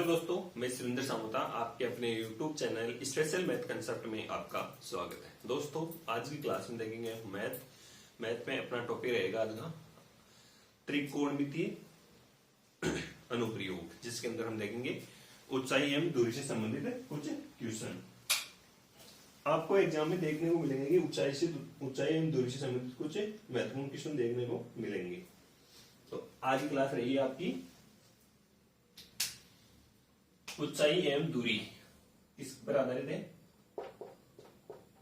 Hello दोस्तों, मैं सुरेंद्र सामोता आपके अपने YouTube channel special math concept में आपका स्वागत है। दोस्तों, आज की क्लास में देखेंगे मैथ में अपना टॉपिक रहेगा आज का त्रिकोणमितीय अनुप्रयोग, जिसके अंदर हम देखेंगे ऊंचाई एवं दूरी से संबंधित कुछ क्वेश्चन। आपको एग्जाम में देखने को मिलेंगे कि ऊंचाई एवं दूरी से संबंधित कुछ महत्वपूर्ण क्वेश्चन देखने को मिलेंगे। तो आज की क्लास रही है आपकी ऊंचाई एवं दूरी, किस पर आधारित है?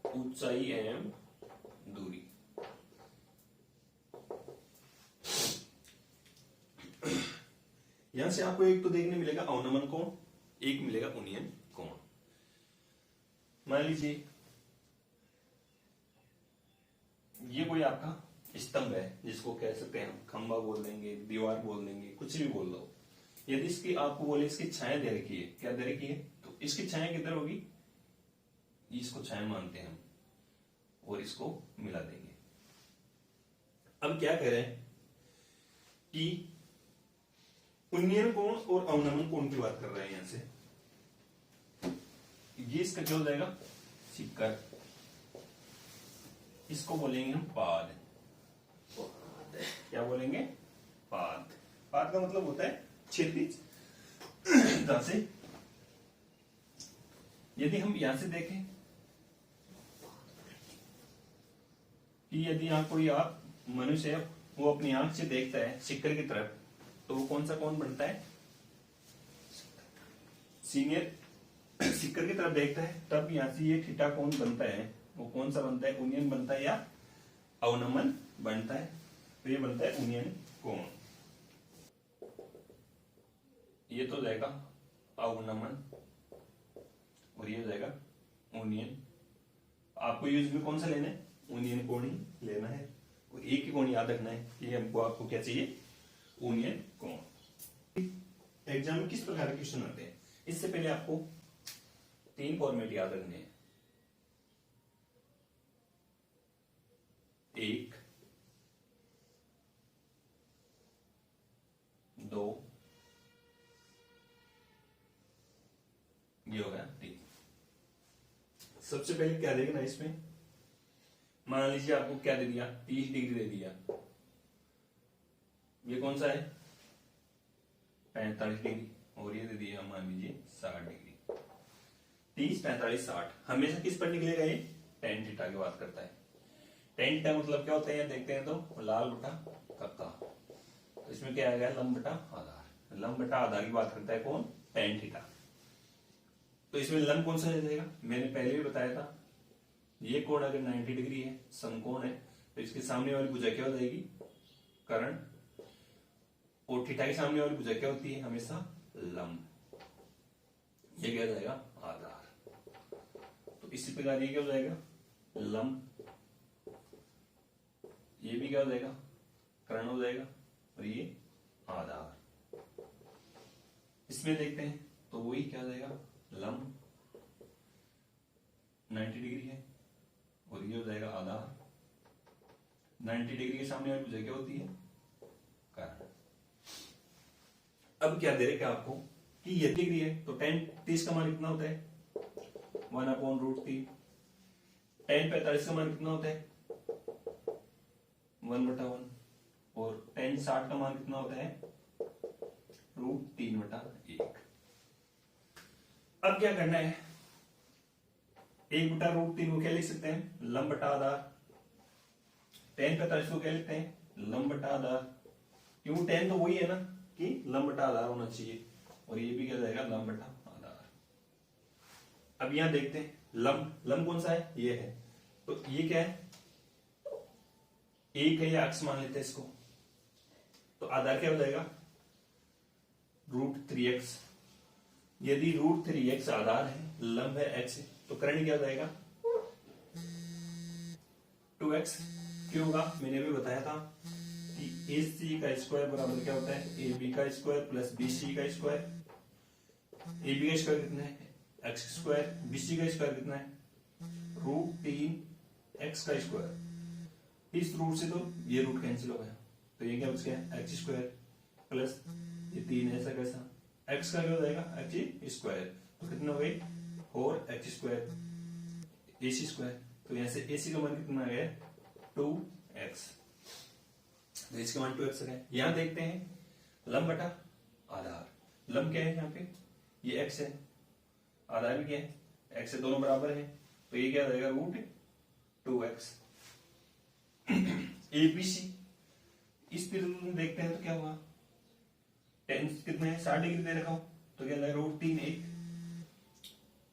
ऊंचाई एवं दूरी। यहां से आपको एक तो देखने मिलेगा अवनमन कोण, एक मिलेगा उन्नयन कोण। मान लीजिए ये कोई आपका स्तंभ है, जिसको कह सकते हैं हम खंबा बोल देंगे, दीवार बोल देंगे, कुछ भी बोल दो। यदि इसकी आपको बोले इसकी छाया दे रखी है, क्या दे रखी है, तो इसकी छाया किधर होगी? इसको छाया मानते हैं हम और इसको मिला देंगे। अब क्या कह रहे हैं कि उन्नयन कोण और अवनमन कोण की बात कर रहे हैं। यहां से ये इसका क्या हो जाएगा? शिखर। इसको बोलेंगे हम पाद। क्या बोलेंगे? पाद। पाद का मतलब होता है क्षैतिज से। यदि हम यहां से देखें कि यदि यहां कोई आप मनुष्य है, वो अपनी आंख से देखता है शिखर की तरफ, तो वो कौन सा कोण बनता है? सीनियर शिखर की तरफ देखता है, तब यहां से ये थीटा कोण बनता है। वो कौन सा बनता है? उन्नयन बनता है या अवनमन बनता है? तो ये बनता है उन्नयन कोण। ये तो जाएगा अवनमन और ये जाएगा उन्नयन। आपको यूज में कौन सा लेना है? उन्नयन कोण ही लेना है। और एक ही कोण याद रखना है कि हमको आपको क्या चाहिए? उन्नयन कोण। एग्जाम में किस प्रकार के क्वेश्चन आते हैं, इससे पहले आपको 3 फॉर्मेट याद रखने हैं। 1, 2, ये हो गया 3। सबसे पहले क्या देगा ना इसमें? मान लीजिए आपको क्या दे दिया? 30 डिग्री दे दिया। ये कौन सा है? 45 डिग्री। और ये दे दिया मान लीजिए 60 डिग्री। 30, 45, 60 हमेशा किस पर निकलेगा? ये tan थीटा की बात करता है। tan थीटा मतलब क्या होता है? देखते हैं तो लाल बटा कक्का। तो इसमें क्या आएगा? लंब बटा आधार। लंब बटा आधार की बात करता है कौन? tan theta. तो इसमें लंब कौन सा आ जाएगा? मैंने पहले भी बताया था, ये कोण अगर 90 डिग्री है, समकोण है, तो इसके सामने वाली भुजा क्या हो जाएगी? कर्ण। और थीटा के सामने वाली भुजा क्या होती है? हमेशा लंब। ये क्या हो जाएगा? आधार। तो इसी प्रकार ये क्या हो जाएगा? लंब। ये भी क्या हो जाएगा? कर्ण हो जाएगा। और ये आधार। इसमें देखते हैं तो वही क्या हो जाएगा? लंब 90 डिग्री है और ये हो जाएगा आधार। 90 डिग्री के सामने वाली भुजा क्या होती है? कर्ण। अब क्या दे रहे क्या आपको कि ये डिग्री है तो tan 30 का मान कितना होता है? 1/√3। tan 45 का मान कितना होता है? 1/1। और tan 60 का मान कितना होता है? √3/1। अब क्या करना है? 1/√3 को क्या लिख सकते हैं? लंब बटा आधार। tan 45 को क्या लिखते हैं? लंब बटा आधार। क्यों? tan तो वही है ना कि लंब बटा आधार होना चाहिए। और ये भी क्या जाएगा? लंब बटा आधार। अब यहां देखते हैं लंब कौन सा है? ये है। तो ये क्या है? एक है या अक्ष मान लेते हैं इसको। तो आधार क्या हो जाएगा? √3x। यदि √3x आधार है, लंब है x, तो कर्ण क्या हो जाएगा? 2x। क्यों होगा? मैंने भी बताया था कि AC का स्क्वायर बराबर क्या होता है? AB का स्क्वायर प्लस BC का स्क्वायर। AB का स्क्वायर कितना है? x square. BC का स्क्वायर कितना है? √3x का स्क्वायर। इस रूट से तो ये रूट कैंसिल हो गया, तो ये क्या बच गया? x स्क्वायर प्लस ये 3 ऐसा कैसा एक्स का क्या हो जाएगा एक्स स्क्वायर, तो कितना हो गई 4x² AC स्क्वायर। तो यहां से AC का मान कितना आ गया 2x, तो इसका मान 2x है। यहां देखते हैं लंब बटा आधार, लंब क्या है यहाँ पे ये x है, आधार भी क्या है x से, दोनों बराबर है, तो ये क्या हो जाएगा √2x। ABC इस बिंदु में देखते हैं तो क्या हुआ, टेन कितना है 60 डिग्री दे रखा हो, तो क्या जाएगा √3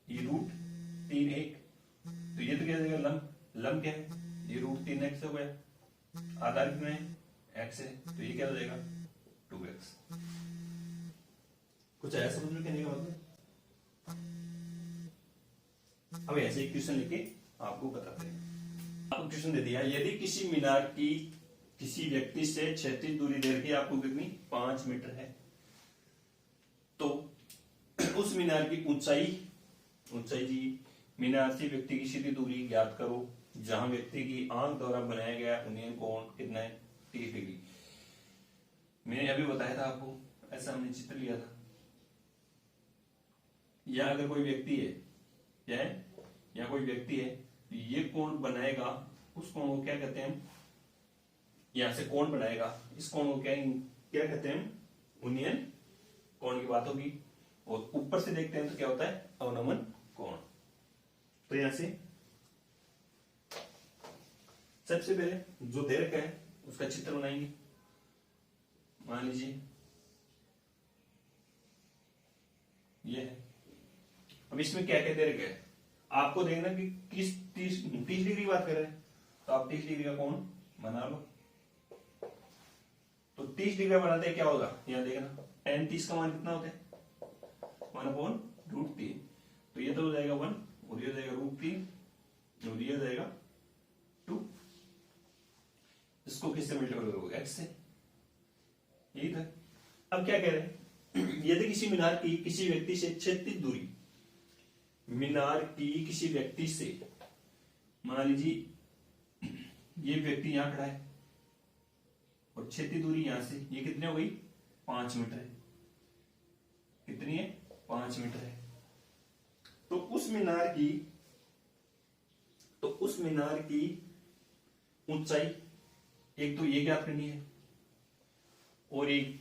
ये √3, तो ये तो क्या जाएगा लंब, लंब क्या है ये √3x हो गया, आधार कितना है x है, तो ये क्या हो जाएगा 2x। कुछ ऐसा समझ में कहने का मतलब। अब ऐसे एक क्वेश्चन लेके आपको बताते हैं। आपको क्वेश्चन दे दिया, यदि किसी मीनार की किसी व्यक्ति से क्षैतिज दूरी दे रखी आपको कितनी 5 मीटर है, तो उस मीनार की ऊंचाई जी मीनार से व्यक्ति की सीधी दूरी ज्ञात करो, जहां व्यक्ति की आंख द्वारा बनाया गया उन्नयन कोण कितना है 30 डिग्री। मैंने अभी बताया था आपको, ऐसा हमने चित्र लिया था। या अगर कोई व्यक्ति है, क्या है, या कोई व्यक्ति है, तो ये कोण बनाएगा, उस कोण को क्या कहते हैं, यहां से कोण बनाएगा, इस कोण को क्या कहते हैं उन्नयन कोण की बात होगी। और ऊपर से देखते हैं तो क्या होता है अवनमन कोण। तो यहां से सबसे पहले जो दे रखा है उसका चित्र बनाएंगे। मान लीजिए ये है, अब इसमें क्या क्या दे रखा है आपको देखना कि किस 30 डिग्री की बात कर रहे हैं, तो आप 30 डिग्री का कोण बना लो। तो 30 डिग्री बनाते हैं क्या होगा, यहां देखना tan 30 का मान कितना होता है 1/√3, तो ये तो हो जाएगा 1 और ये हो जाएगा √3 और ये हो जाएगा 2। इसको किससे मल्टीप्लाई करोगे x से, यही था। अब क्या कह रहे हैं, यदि किसी मीनार की किसी व्यक्ति से क्षैतिज दूरी, मीनार की किसी व्यक्ति से, मान लीजिए ये व्यक्ति यहां खड़ा है और क्षैतिज दूरी यहां से ये कितनी हो गई 5 मीटर है, कितनी है 5 मीटर है। तो उस मीनार की ऊंचाई एक तो ये ज्ञात करनी है और एक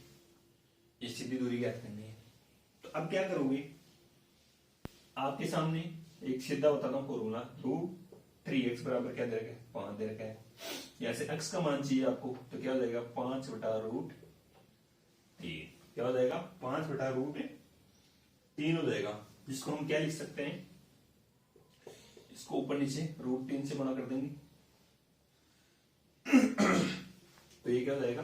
ये सीधी दूरी ज्ञात करनी है। तो अब क्या करोगे, आपके सामने एक सीधा बताता हूं फॉर्मूला, √3x बराबर क्या दे रखा है 5 दे रखा है, यहां से x का मान चाहिए आपको, तो क्या हो जाएगा 5/√3, क्या हो जाएगा 5/√3 हो जाएगा, जिसको हम क्या लिख सकते हैं, इसको ऊपर नीचे √3 से गुणा कर देंगे, तो ये क्या हो जाएगा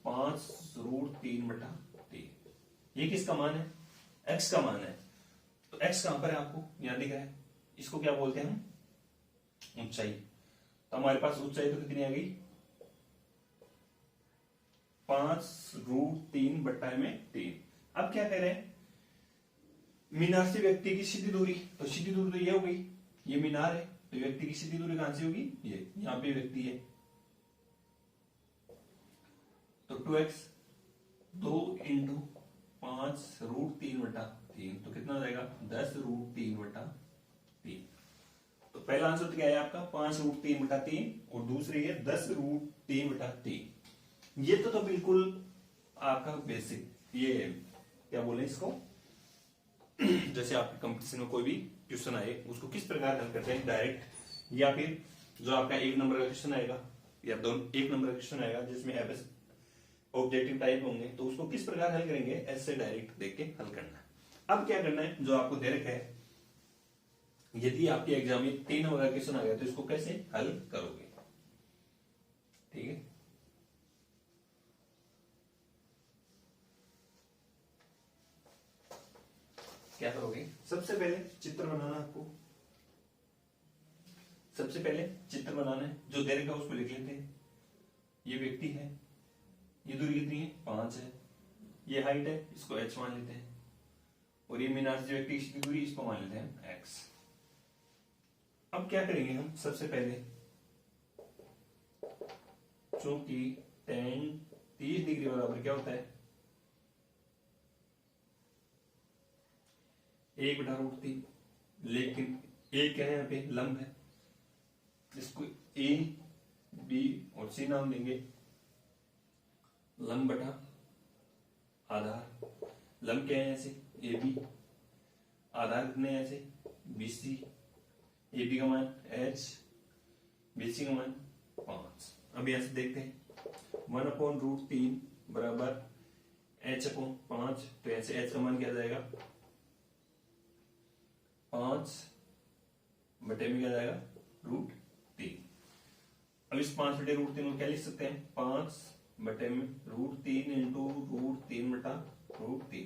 5√3/3। ये किसका मान है x का मान है, तो x कहां पर है आपको यहां दिख रहा है, इसको क्या बोलते हैं हम ऊंचाई। तो हमारे पास ऊंचाई तो कितनी आ गई 5√3/3। अब क्या कह रहे हैं, मीनार से व्यक्ति की सीधी दूरी, तो सीधी दूरी तो ये हो गई, ये मीनार है, तो व्यक्ति की सीधी दूरी कहां से होगी, ये यहां पे व्यक्ति है, तो 2x 2 × 5√3/3, तो कितना हो जाएगा 10√3/3। तो पहला आंसर तो क्या है आपका 5√3/3 और दूसरी है 10√3/3। ये तो बिल्कुल आपका बेसिक, ये क्या बोले इसको, जैसे आपके कंपटीशन में कोई भी क्वेश्चन आए उसको किस प्रकार हल करते हैं डायरेक्ट, या फिर जो आपका 1 नंबर का क्वेश्चन आएगा या 1 नंबर का क्वेश्चन आएगा जिसमें एफएस ऑब्जेक्टिव टाइप होंगे, तो उसको किस प्रकार हल करेंगे ऐसे डायरेक्ट देख के हल करना है। अब क्या करना है, जो आपको दे रखा है, यदि आपके एग्जाम में 3 नंबर का क्वेश्चन आ गया तो इसको कैसे हल करोगे, ठीक है। क्या करोगे, सबसे पहले चित्र बनाना, आपको सबसे पहले चित्र बनाना है, जो दे रखा है उसको लिख लेते हैं। ये व्यक्ति है, ये दूरी कितनी है 5 है, ये हाइट है, इसको h मान लेते हैं, और ये मीनार से व्यक्ति की दूरी इसको मान लेते हैं x। अब क्या करेंगे हम, सबसे पहले चूंकि tan 30 डिग्री बराबर क्या होता है 1/√3, लेकिन ए क्या है यहाँ पे, लंब है, इसको ए बी और सी नाम देंगे। लंब बटा आधार, लंब क्या है ऐसे ए बी, आधार कितने हैं ऐसे बी सी, ए बी का मान h, बी सी का मान 5। अब यहां से देखते हैं 1/√3 बराबर h/5, तो ऐसे h का मान क्या जाएगा 5 बटे में क्या जाएगा √3। अब इस 5/√3 को क्या लिख सकते हैं, 5 बटे में √3 इंटू √3 बटा √3।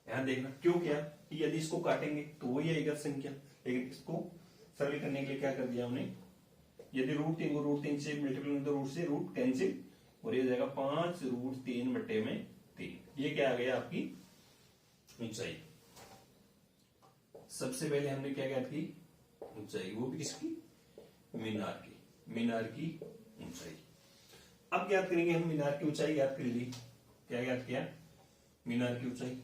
यहां देखना क्यों किया कि यदि इसको काटेंगे तो वही आएगा संख्या, लेकिन इसको सरल करने के लिए क्या कर दिया हमने, यदि √3 को √3 से मल्टीप्लाई तो रूट से रूट कैंसिल और ये जाएगा 5√3 बटे में 3। ये क्या आ गया आपकी ऊंचाई। सबसे पहले हमने क्या ज्ञात की ऊंचाई, वो भी किसकी, मीनार की, मीनार की ऊंचाई। अब ज्ञात करेंगे हम मीनार की ऊंचाई, ज्ञात कर ली, क्या ज्ञात किया मीनार की ऊंचाई।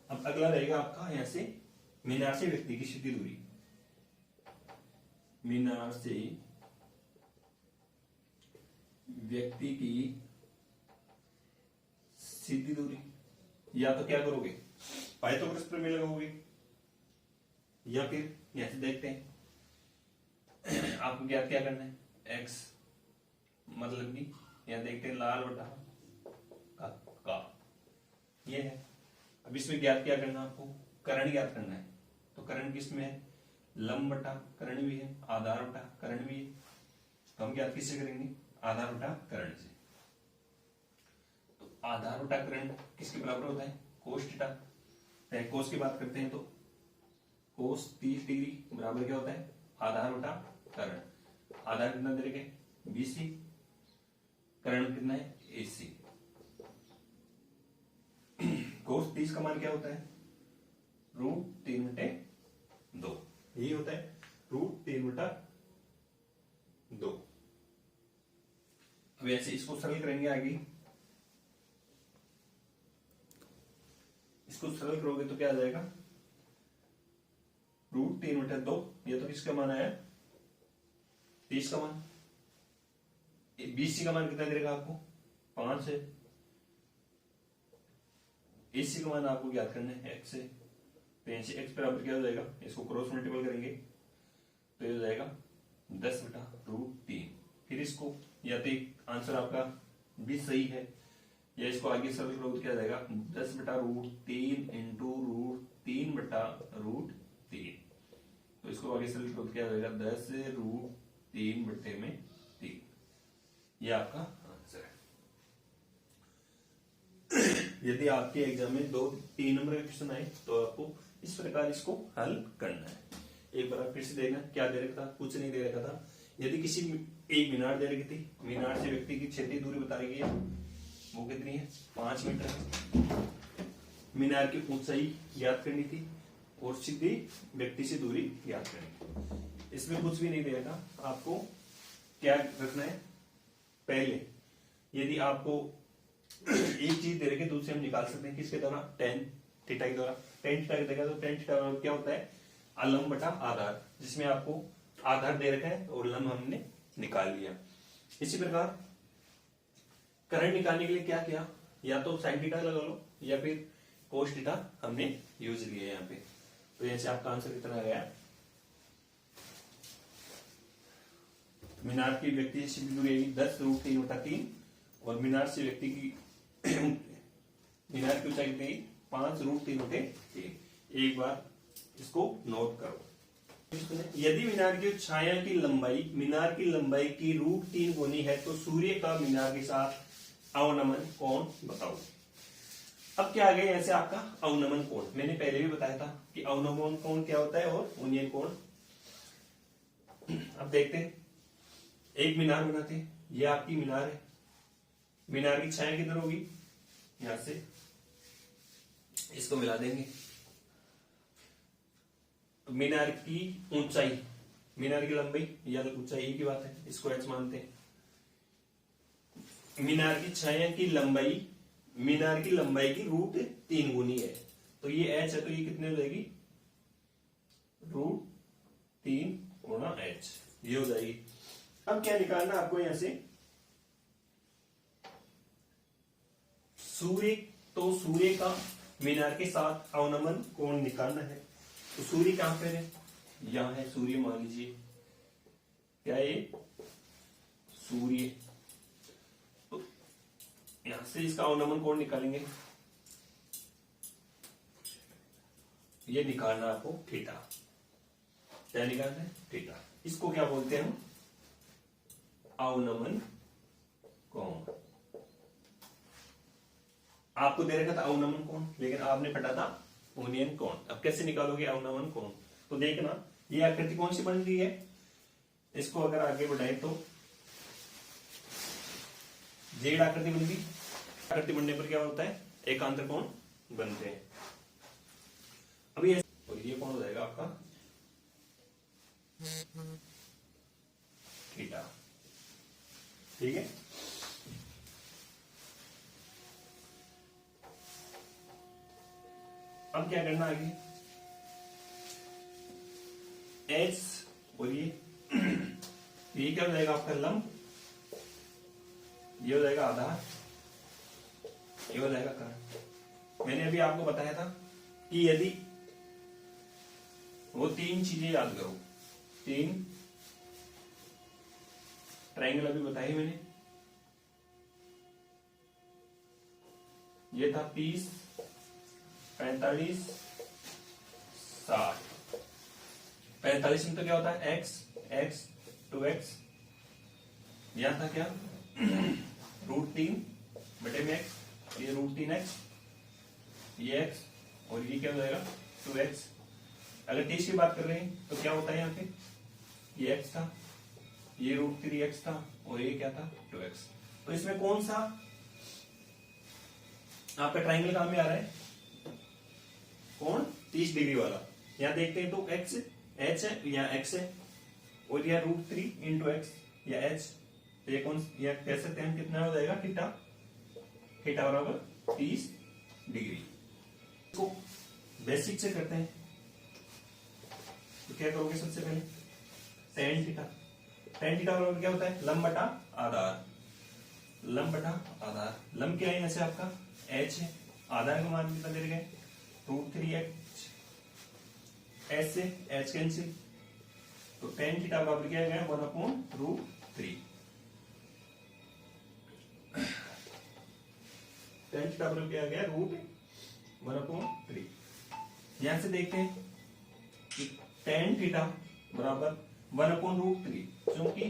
अब अगला रहेगा आपका यहां से मीनार से व्यक्ति की सीधी दूरी, मीनार से व्यक्ति की सीधी दूरी, या तो क्या करोगे पाइथागोरस प्रमेय लगाओगे, या फिर यहां से देखते हैं आपको ज्ञात क्या करना है x, मतलब कि यहां देखते हैं लाल बटा का ये है। अब इसमें ज्ञात क्या करना है आपको, कर्ण ज्ञात करना है। तो कर्ण किसमें है, लंब बटा कर्ण भी है, आधार बटा कर्ण भी है। तो हम ज्ञात किससे करेंगे, आधार बटा कर्ण से। तो आधार बटा कर्ण किसके बराबर होता है, कोस थीटा। कोस की बात करते हैं तो कोस 30 डिग्री बराबर क्या होता है, आधार बटा कर्ण। आधार कितना दे रखे BC, कर्ण कितना है AC। कोस 30 का मान क्या होता है, √3/2, यही होता है √3/2। अब ऐसे इसको सरल करेंगे आगे, इसको सरल करोगे तो क्या आ जाएगा √3/2। ये तो किसका मान आया 30 का मान, BC का मान कितना देगा आपको 5 है, AC का मान आपको ज्ञात करना है x है। तो यहाँ से x बराबर क्या हो जाएगा, इसको क्रॉस मल्टीपल करेंगे तो ये हो जाएगा 10/√3। फिर इसको या तो आंसर आपका भी सही है, या इसको आगे सरल करोगे तो क्या जाएगा 10/√3 इंटू √3/√3। तो इसको आगे सरल करोगे तो क्या जाएगा 10√3 बटे में 3। ये आपका आंसर है। यदि आपके एग्जाम में 2-3 नंबर का क्वेश्चन आए तो आपको इस प्रकार इसको हल करना है। एक बार फिर से देखना क्या दे रखा था, कुछ नहीं दे रखा था। यदि किसी एक मीनार दे रखी थी, मीनार से व्यक्ति की क्षैतिज दूरी बता रही है, वो कितनी है 5 मीटर। मीनार की ऊंचाई ज्ञात करनी थी और सीधी व्यक्ति से दूरी ज्ञात करनी थी। इसमें कुछ भी नहीं दे रखा, आपको क्या रखना है, पहले यदि आपको एक चीज दे रखी दूसरे हम निकाल सकते हैं किसके द्वारा, tan थीटा के द्वारा। tan थीटा देखा तो tan थीटा क्या होता है, लंब बटा आधार, जिसमें आपको आधार दे रखा है और लंब हमने निकाल लिया। इसी प्रकार कर्ण निकालने के लिए क्या किया, या तो sin थीटा लगा लो या फिर cos थीटा हमने यूज लिया यहाँ पे। तो यहाँ से आपका आंसर कितना गया, मीनार की व्यक्ति से दूरी 10√3/3 और मीनार से व्यक्ति की मीनार की ऊंचाई कितनी 5√3/3। एक बार इसको नोट करो। यदि मीनार की छाया की लंबाई की √3 गुनी है तो सूर्य का मीनार के साथ अवनमन कोण बताओ। अब क्या आ गया यहाँ से आपका अवनमन कोण। मैंने पहले भी बताया था कि अवनमन कोण क्या होता है और उन्नयन कोण। अब देखते हैं, एक मीनार बनाते हैं, ये आपकी मीनार है। मीनार की छाया किधर होगी, यहां से इसको मिला देंगे। तो मीनार की ऊंचाई, मीनार की लंबाई या ऊंचाई की बात है, इसको h मानते हैं। मीनार की छाया की लंबाई मीनार की लंबाई की √3 गुनी है, तो ये एच है, तो ये कितने हो जाएगी, √3 ये हो जाएगी। अब क्या निकालना आपको यहां से, सूर्य, तो सूर्य का मीनार के साथ अवनमन कोण निकालना है। तो सूर्य कहां पे है, यहां है सूर्य, मान लीजिए क्या है ये सूर्य, तो यहां से इसका अवनमन कोण निकालेंगे, ये निकालना आपको थीटा, क्या निकालना है, थीटा। इसको क्या बोलते हैं हम, अवनमन कोण। आपको दे रखा था अवनमन कोण, लेकिन आपने पढ़ा था ओनियन कोण। अब कैसे निकालोगे अवनमन कोण, तो देखना ये आकृति कौन सी बन रही है, इसको अगर आगे बढ़ाए तो जेड आकृति बन गई। आकृति बनने पर क्या होता है, एकांतर कोण बनते हैं। अभी और ये कौन हो जाएगा आपका थीटा, ठीक है। अब क्या करना आगे, एच और ये क्या हो जाएगा आपका लंब, ये हो जाएगा आधार, ये हो जाएगा कारण। मैंने अभी आपको बताया था कि यदि वो तीन चीजें याद करो, तीन ट्रायंगल अभी बताई मैंने, ये था 30, 45, 60। 45 में तो क्या होता है x, x, 2x, यहां था क्या √3 बटे में x, ये √3x, ये x, और ये क्या हो जाएगा 2x। अगर 30 की बात कर रहे हैं तो क्या होता है यहाँ पे, ये x था, ये √3x था, और ये क्या था 2x। तो इसमें कौन सा आपका ट्रायंगल काम में आ रहा है, कौन 30 डिग्री वाला। यहां देखते हैं तो x h है या x है, और यह √3 इंटू x या h, तो ये कौन, या कह सकते हैं कितना हो जाएगा थीटा, थीटा बराबर 30 डिग्री। तो बेसिक से करते हैं, तो क्या करोगे सबसे पहले tan थीटा, tan थीटा बराबर क्या होता है, लंब बटा आधार, लंब बटा आधार। लंब क्या है यहाँ से आपका h है, आधार का मान कितना दे गए √3h, h से h कैंसिल, तो tan थीटा बराबर क्या गया 1/√3। tan थीटा बराबर क्या गया √1/3। यहां से देखते हैं कि tan थीटा बराबर 1/√3, क्योंकि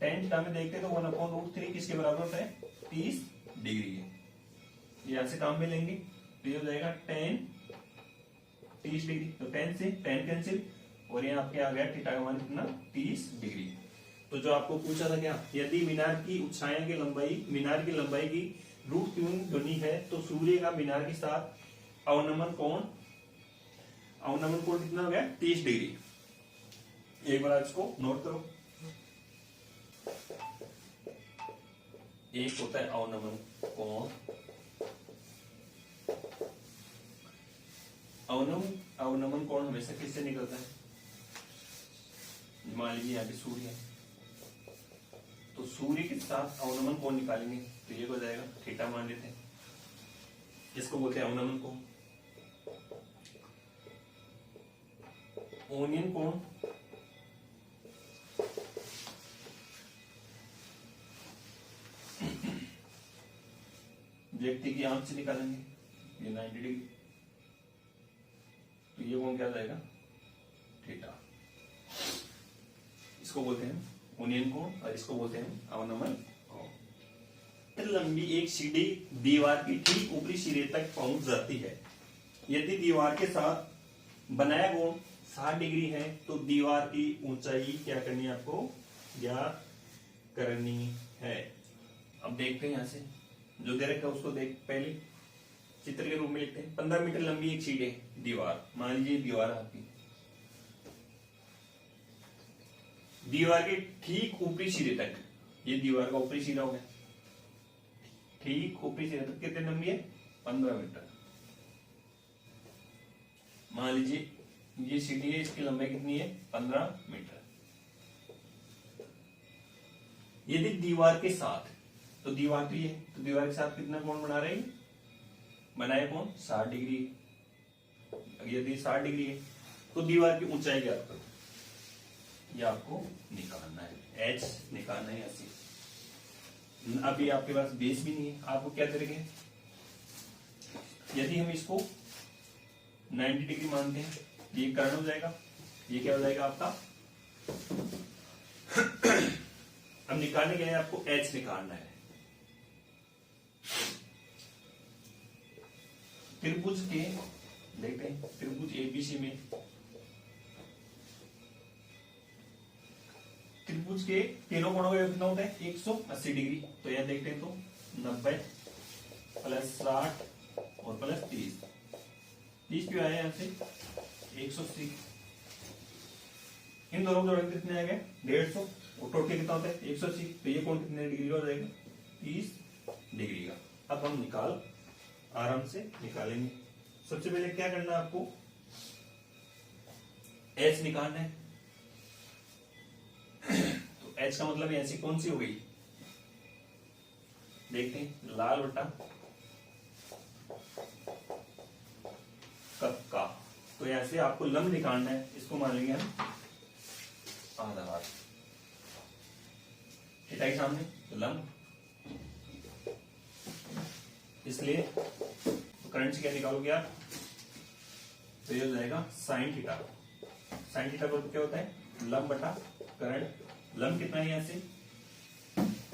tan थीटा में देखते हैं तो 1/√3 किसके बराबर होता है 30 डिग्री है। यहां से काम में लेंगे तो ये हो जाएगा tan 30 डिग्री, तो tan से tan कैंसिल, और यहाँ आपके आ गया थीटा का मान कितना 30 डिग्री। तो जो आपको पूछा था क्या, यदि मीनार की ऊंचाई की लंबाई, मीनार की लंबाई की √3 गुनी है, तो सूर्य का मीनार के साथ अवनमन कोण, अवनमन कोण कितना हो गया 30 डिग्री। एक बार इसको नोट करो, एक होता है अवनमन कोण, अवनमन कोण हमेशा किससे निकलता है, मान लीजिए यहाँ पे सूर्य है, तो सूर्य के साथ अवनमन कोण निकालेंगे, तो ये हो जाएगा थीटा मान लेते हैं, इसको बोलते हैं अवनमन कोण। ओनियन कोण व्यक्ति की आंख से निकालेंगे, ये 90 डिग्री, तो ये कोण क्या हो जाएगा थीटा। इसको बोलते हैं ओनियन कोण और इसको बोलते हैं अवनमन कोण। लंबी एक सीढ़ी दीवार की ठीक ऊपरी सिरे तक पहुंच जाती है। यदि दीवार के साथ बनाया कोण 60 डिग्री है, तो दीवार की ऊंचाई क्या करनी है आपको ज्ञात करनी है। अब देखते हैं यहां से जो दे रखा है उसको देख, पहले चित्र के रूप में लिखते हैं। 15 मीटर लंबी एक सीढ़ी दीवार, मान लीजिए दीवार आपकी, दीवार के ठीक ऊपरी सिरे तक, ये दीवार का ऊपरी सिरा हो गया, ठीक ऊपरी सिरे तक कितने लंबी है 15 मीटर। मान लीजिए ये सीढ़ी है, इसकी लंबाई कितनी है 15 मीटर। यदि दीवार के साथ, तो दीवार तो ये, तो दीवार के साथ कितना कोण बना रहे हैं, बनाए कौन 60 डिग्री। यदि 60 डिग्री है तो दीवार की ऊंचाई ज्ञात करो, ये आपको निकालना है, एच निकालना है 80। अभी आपके पास बेस भी नहीं है, आपको क्या करेंगे, यदि हम इसको 90 डिग्री मानते हैं, ये कर्ण हो जाएगा, ये क्या हो जाएगा आपका। अब निकालने के लिए आपको एच निकालना है। त्रिभुज के देखते हैं, त्रिभुज एबीसी में त्रिभुज के तीनों कोणों का कितना होता है 180 डिग्री। तो यह देखते हैं तो 90 प्लस 60 और प्लस 30 क्यों आया यहाँ से 180। इन दोनों जोड़े कितने आएंगे 150 और टोटल कितना होता है 180। तो ये कोण कितने डिग्री का हो जाएगा 30 डिग्री का। अब हम निकाल आराम से निकालेंगे। सबसे पहले क्या करना है आपको, एच निकालना है। तो एच का मतलब ऐसी कौन सी हो गई, देखते हैं, लाल बटा कक्का। तो ऐसे आपको लंब निकालना है, इसको मान लेंगे हम आधा हाथ, थीटा के सामने तो लंब, इसलिए करंट से क्या निकालोगे आप, तो ये हो जाएगा साइन थीटा। साइन थीटा पर क्या होता है लंब बटा करंट। लंब कितना है यहाँ से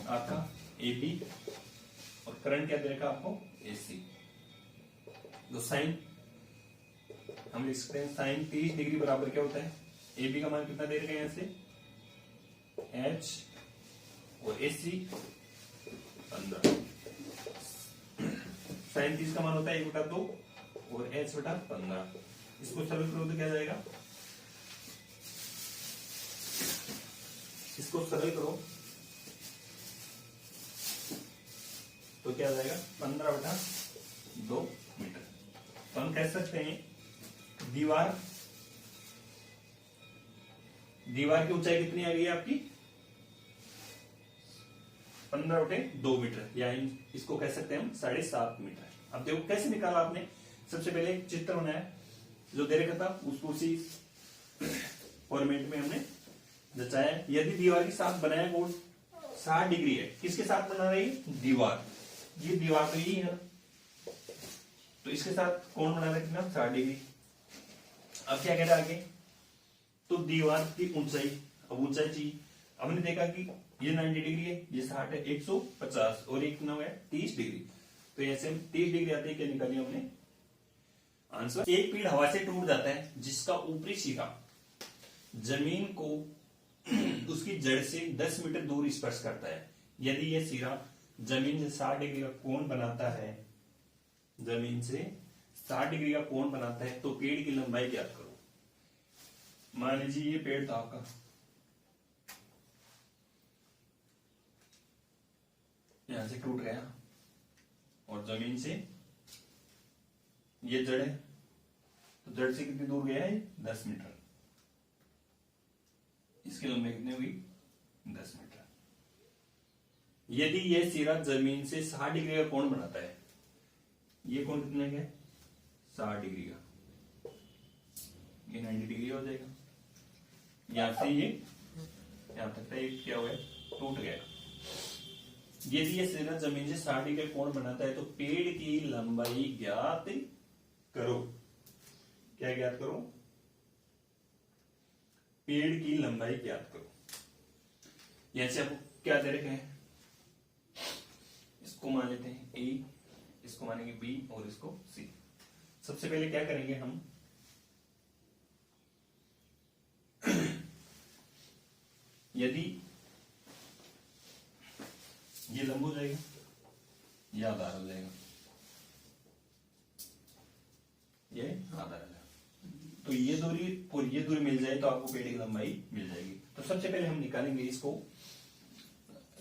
आपका AB और करंट क्या दे रखा आपको AC। तो साइन हम लिख सकते हैं साइन 30 डिग्री बराबर क्या होता है, AB का मान कितना दे रखा है यहाँ से H और AC 15। साइन 30 का मान होता है 1/2 और H बटा 15। इसको सरल करो तो क्या जाएगा, इसको सरल करो तो क्या जाएगा 15/2 मीटर। तो हम कह सकते हैं दीवार की ऊंचाई कितनी आ गई है आपकी 15/2 मीटर, या इसको कह सकते हैं हम 7.5 मीटर। अब देखो कैसे निकाला आपने, सबसे पहले एक चित्र बनाया जो दे रखा था, उसको उसी फॉर्मेट में हमने दर्शाया। यदि दीवार के साथ बनाया कोण 60 डिग्री है, किसके साथ बना रही है दीवार, ये दीवार तो यही है, तो इसके साथ कोण बना रहे कितना 60 डिग्री। अब क्या कह रहा है आगे, तो दीवार की ऊंचाई, अब ऊंचाई चाहिए। हमने देखा कि ये 90 डिग्री है, ये 60 है, 150 और एक कितना है 30 डिग्री। तो ऐसे 30 डिग्री आते हैं, क्या निकाली हमने आंसर। एक पेड़ हवा से टूट जाता है जिसका ऊपरी सिरा जमीन को उसकी जड़ से 10 मीटर दूर स्पर्श करता है। यदि यह सिरा जमीन से 60 डिग्री का कोण बनाता है, जमीन से 60 डिग्री का कोण बनाता है, तो पेड़ की लंबाई ज्ञात करो। मान लीजिए ये पेड़ था आपका, यहां से टूट गया और जमीन से ये जड़ है, तो जड़ से कितनी दूर गया है 10 मीटर। इसकी लंबाई कितनी हुई 10 मीटर। यदि यह सिरा जमीन से 60 डिग्री का कोण बनाता है, ये कोण कितने का 60 डिग्री का, ये 90 डिग्री हो जाएगा। यहां से ये यहां तक क्या हुआ टूट गया। यदि यह सिरा जमीन से 60 डिग्री का कोण बनाता है, तो पेड़ की लंबाई ज्ञात करो। क्या ज्ञात करो, पेड़ की लंबाई ज्ञात करो। यहां से आपको क्या दे रखे हैं, इसको मान लेते हैं A, इसको मानेंगे B और इसको C। सबसे पहले क्या करेंगे हम, यदि ये लंब हो जाएगा, ये आधार हो जाएगा, ये आधार है, तो ये दूरी और ये दूरी मिल जाए तो आपको पेड़ की लंबाई मिल जाएगी। तो सबसे पहले हम निकालेंगे इसको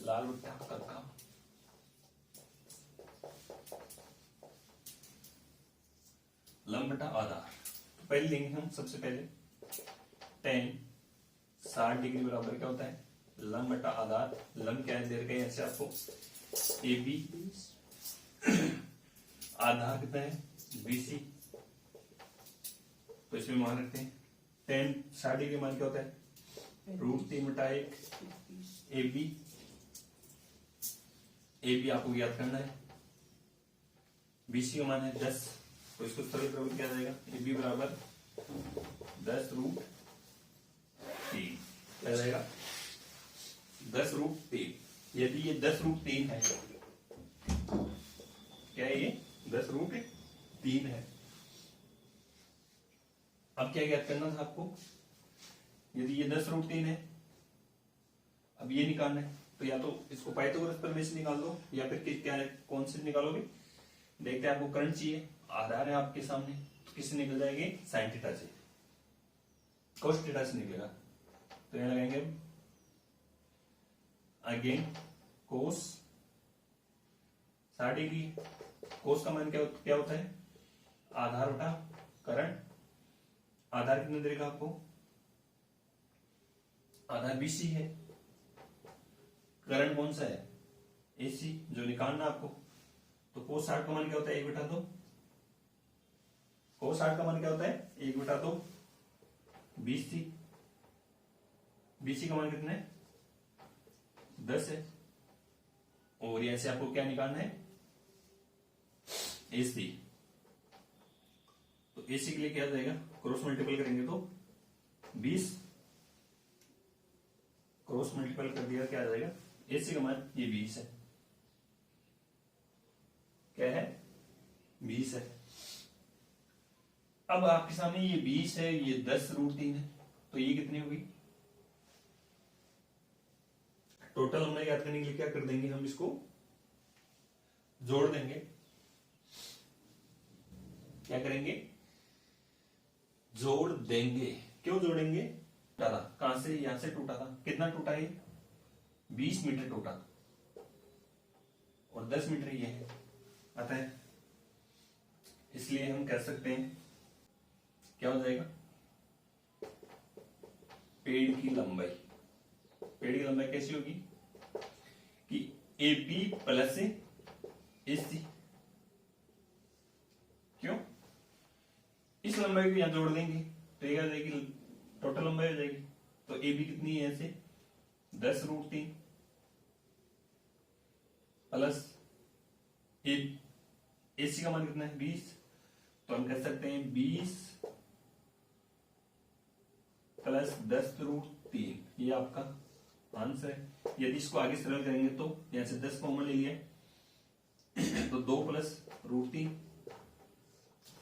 लाल बट्टा कक्का, लंब बटा आधार। तो पहले लेंगे हम सबसे पहले tan 60 डिग्री बराबर क्या होता है, लंब बटा आधार। लंब क्या है, दे रखा है ऐसे आपको AB, आधार कितना है BC। तो इसमें मान रखते हैं tan 60 डिग्री मान क्या होता है, √3/1 AB आपको याद करना है। BC का मान है 10, तो इसको सरल करोगे क्या जाएगा, AB बराबर 10√3 क्या जाएगा, 10√3। यदि ये 10√3 है, क्या है ये 10√3 है। अब क्या याद करना था आपको, यदि ये 10√3 है, अब ये निकालना है, तो या तो इसको पाइथागोरस प्रमेय से निकाल दो, या फिर क्या है, कौन से निकालोगे, देखते हैं आपको करंट चाहिए, आधार है आपके सामने, तो किससे निकल जाएंगे, साइन थीटा से, कोस थीटा से निकलेगा। तो यहां लगाएंगे अगेन कोस 60 डिग्री। कोस का मान क्या होता है, आधार बटा करंट। आधार कितना देगा आपको, आधार BC है, करंट कौन सा है AC, जो निकालना आपको। तो कोस 60 का मान क्या होता है, 1/2। कोस 60 का मान क्या होता है, 1/2 BC। BC का मान कितना है, 10 है। और यहां से आपको क्या निकालना है, AC। तो AC के लिए क्या जाएगा, क्रॉस मल्टीपल करेंगे तो 20, क्रॉस मल्टीपल कर दिया क्या आ जाएगा, AC का मान ये 20 है, क्या है 20 है। अब आपके सामने ये 20 है, ये 10√3 है, तो ये कितनी होगी, टोटल हमने याद करने के लिए क्या कर देंगे, हम इसको जोड़ देंगे। क्या करेंगे, जोड़ देंगे। क्यों जोड़ेंगे, टूटा था, कहां से, यहां से टूटा था, कितना टूटा है, 20 मीटर टूटा, और 10 मीटर ये है, अतः इसलिए हम कह सकते हैं क्या हो जाएगा, पेड़ की लंबाई। पेड़ की लंबाई कैसी होगी कि AB प्लस AC। क्यों, इस लंबाई को यहां जोड़ देंगे तो ये आ जाएगी, टोटल लंबाई हो जाएगी। तो AB कितनी है ऐसे, 10√3 प्लस AC का मान कितना है 20। तो हम कह सकते हैं 20 प्लस 10√3, ये आपका आंसर है। यदि इसको आगे सरल करेंगे तो यहां से 10 कॉमन ले लिया तो 2 प्लस √3,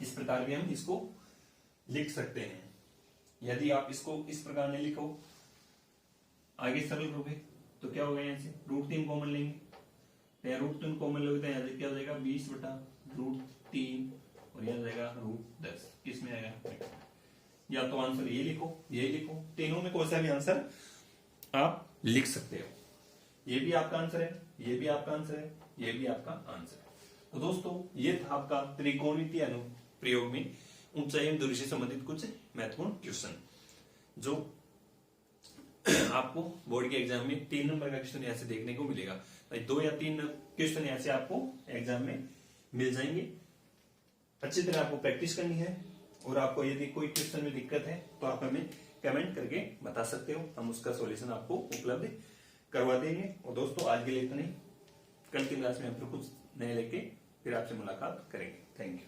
इस प्रकार भी हम इसको लिख सकते हैं। यदि आप इसको इस प्रकार नहीं लिखो, आगे सरल करोगे तो क्या होगा, यहां से √3 कॉमन लेंगे, तो यहाँ √3 कॉमन लोगे तो यहाँ से क्या हो जाएगा, 20/√3, और यहाँ जाएगा √10। किसमें आएगा, या तो आंसर ये लिखो, ये लिखो, तीनों में कोई सा भी आंसर आप लिख सकते हो। ये भी आपका आंसर है, ये भी आपका आंसर है, ये भी आपका आंसर है। तो दोस्तों ये था आपका त्रिकोणमितीय अनुप्रयोग में ऊंचाई एवं दूरी से संबंधित कुछ महत्वपूर्ण क्वेश्चन, जो आपको बोर्ड के एग्जाम में 3 नंबर का क्वेश्चन यहाँ से देखने को मिलेगा। 2 या 3 क्वेश्चन यहाँ से आपको एग्जाम में मिल जाएंगे। अच्छी तरह आपको प्रैक्टिस करनी है, और आपको यदि कोई क्वेश्चन में दिक्कत है तो आप हमें कमेंट करके बता सकते हो, हम उसका सॉल्यूशन आपको उपलब्ध करवा देंगे। और दोस्तों आज के लिए इतना ही, कल की क्लास में हम फिर कुछ नए लेके फिर आपसे मुलाकात करेंगे। Thank you.